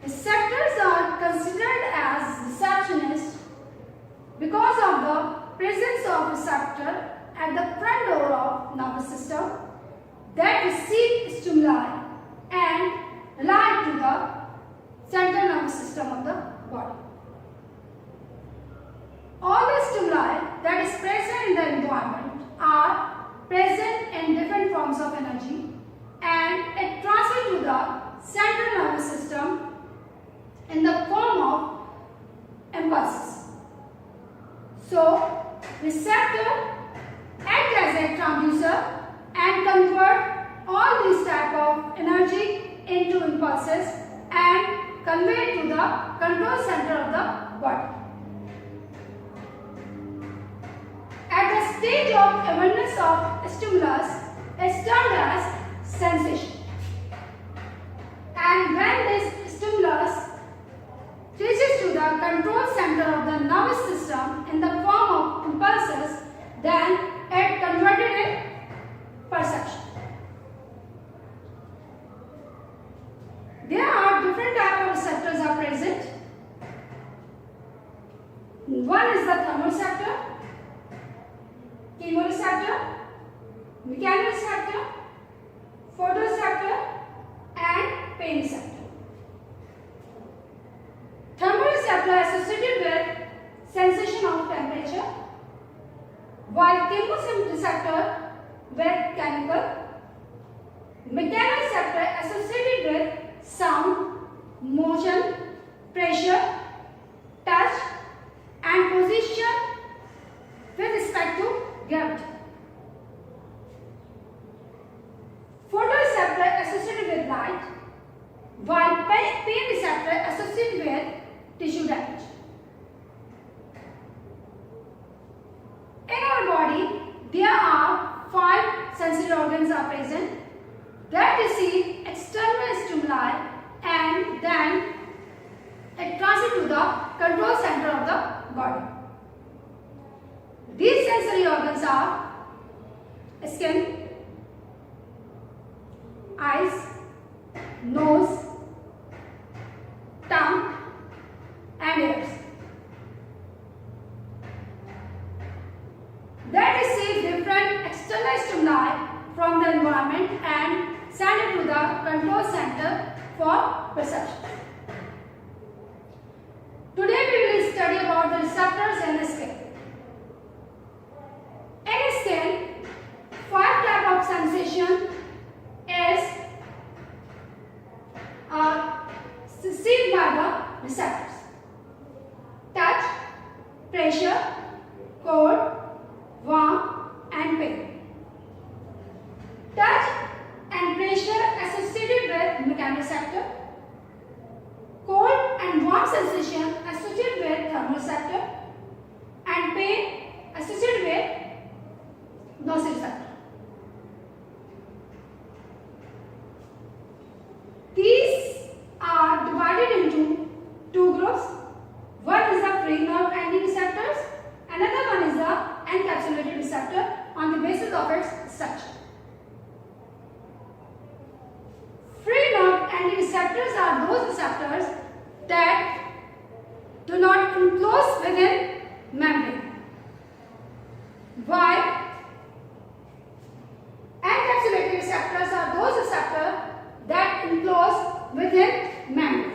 Receptors are considered as receptionists because of the presence of receptor at the front door of nervous system that receive stimuli and rely to the central nervous system of the body. All the stimuli that is present in the environment are present in different forms of energy and it transfers to the central nervous system in the form of impulses. So, receptor act as a transducer and convert all these type of energy into impulses and convey to the control center of the body. At the stage of awareness of stimulus is termed as sensation. And when this stimulus reaches to the control center of the nervous system in the form of impulses, then it converted in perception. There are different types of receptors are present. One is the thermoreceptor, chemoreceptor, mechanoreceptor, photoreceptor and pain receptor. Thermoreceptor associated with sensation of temperature, while chemoreceptor with chemical, mechanoreceptor associated with sound, motion, pressure, touch and position with respect to gravity. Photoreceptor associated with light, while pain receptor associated with tissue damage. In our body, there are 5 sensory organs are present that receive external stimuli and then it transfers to the control center of the body. These sensory organs are skin, eyes, nose, tongue and ears. That receive different external stimuli from the environment and send it to the control center for perception. Today we will study about the receptors in the skin. In the skin, 5 types of sensation is received by the receptors. Touch, pressure, cold, warm and pain. Touch and pressure associated with mechanoreceptor. Cold and warm sensation associated with thermoreceptor. And pain associated with nociceptor. These are divided into 2 groups. One is the free nerve ending receptors, another one is the encapsulated receptor on the basis of its structure. Free nerve ending receptors are those receptors that do not enclose within membrane, while encapsulated receptors are those receptors that enclose within membrane.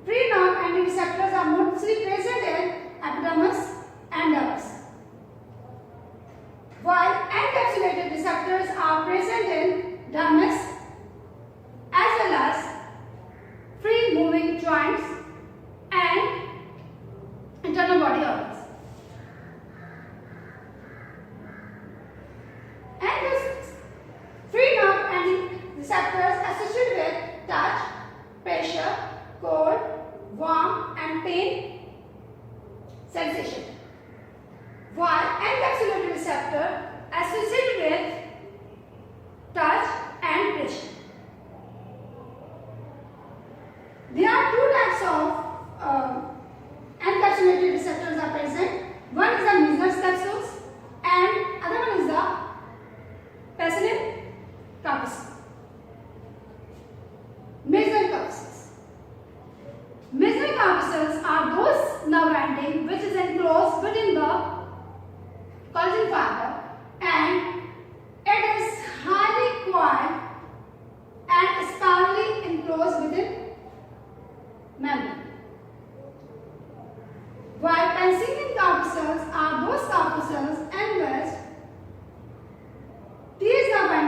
Free nerve ending receptors are mostly present in epidermis and dermis, while encapsulated receptors are present in dermis as well as free moving joints and internal body organs.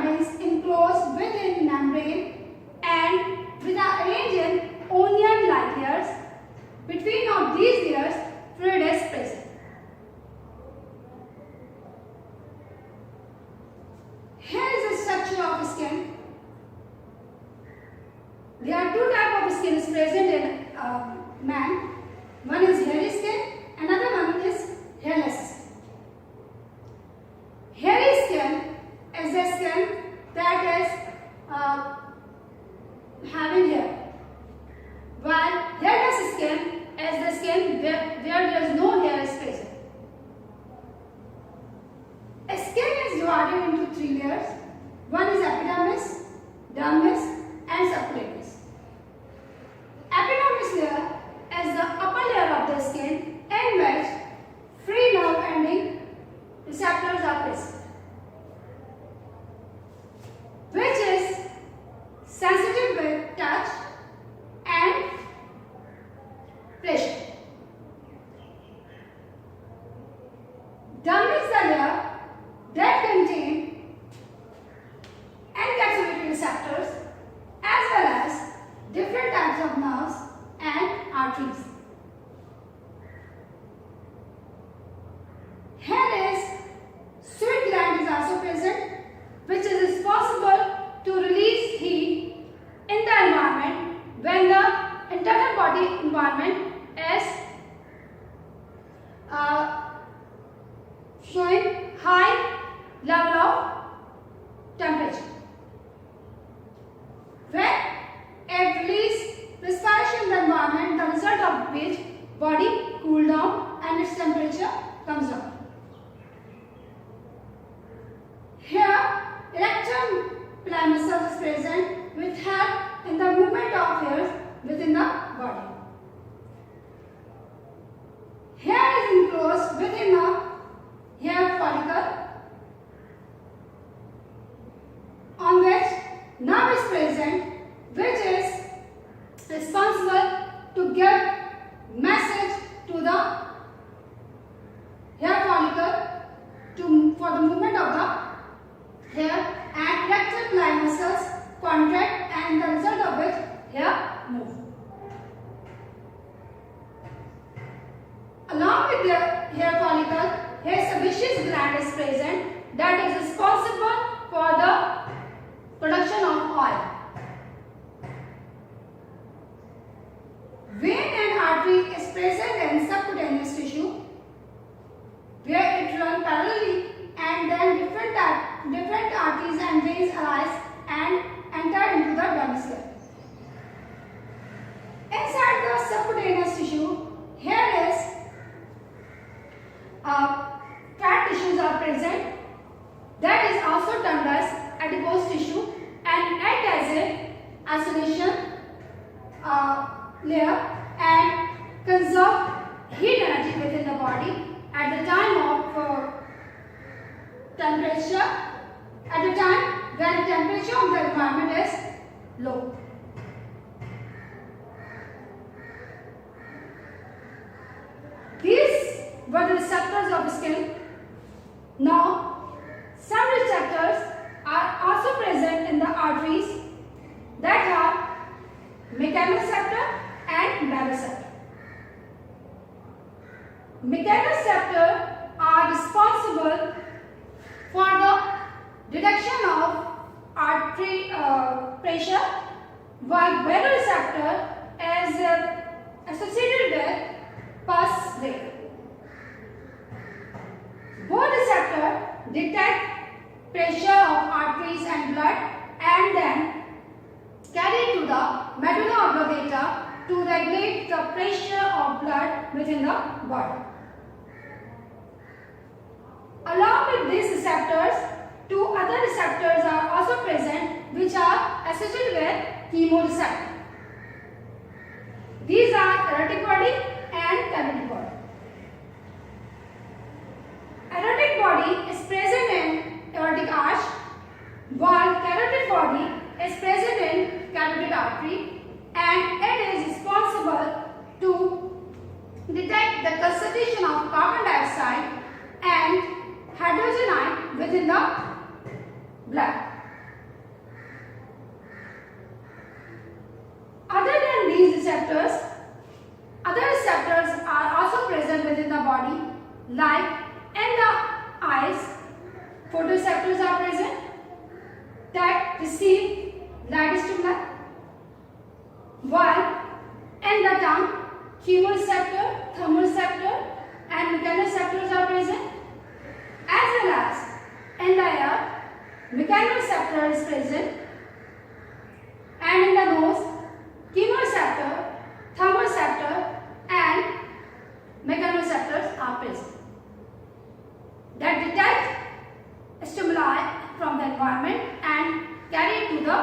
surroundings enclosed within membrane and with arranged in onion-like layers. Between of these layers, fluid is present. Here is the structure of skin. There are two types of skin is present in man. One is hairy skin, another one is hairless skin. Hairy skin is the skin that is having hair, while hairless skin is the skin where there is no hair is present. A skin is divided into three layers. One is epidermis, dermis, and subcutaneous. Epidermis layer is the upper layer of the skin in which free nerve ending receptors are present, which is sensitive with touch and pressure. Dermis is the layer that contain encapsulated receptors as well as different types of nerves and arteries. Here is sweat gland is also present, which is responsible to release heat in the environment when the internal body environment is showing high level of temperature. When it releases respiration in the environment, the result of which body cool down and its temperature comes down. Here, erectile muscles is present which help in the movement of hairs within the body. Hair is enclosed within the hair follicle on which nerve is present, which is responsible to give message to the hair follicle for the movement of the hair, and erectile muscles contract and the result of which hair move. Along with the hair follicle, hair sebaceous gland is present that is responsible for the production of oil. Vein and artery is present in subcutaneous tissue where it runs parallelly, and then different arteries and veins arise and enter into the dermis layer. Inside the subcutaneous tissue, here is fat tissues are present that is also termed as adipose tissue and act as a isolation layer and conserve heat energy within the body at the time of temperature, at the time when temperature of the environment is low. These were the receptors of skin. Now, some receptors are also present in the arteries that are mechanoreceptor and baroreceptor. Mechanoreceptor are responsible for the reduction of artery pressure, while baroreceptor is associated with pulse rate. Both receptors detect pressure of arteries and blood and then carry to the medulla oblongata to regulate the pressure of blood within the body. Along with these receptors, two other receptors are also present which are associated with chemoreceptor. These are aortic body and carotid body. Aortic body is present in aortic arch, while carotid body is present in carotid artery, and it is responsible to detect the concentration of carbon dioxide and hydrogen ion within the blood. mechanoreceptor is present, and in the nose, chemoreceptor, thermoreceptor and mechanoreceptors are present that detect stimuli from the environment and carry it to the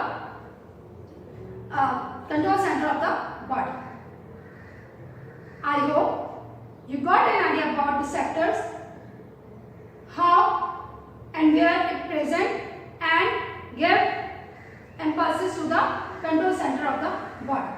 control center of the body. I hope you got an idea about the sectors, how and where it present and give impulses to the control center of the body.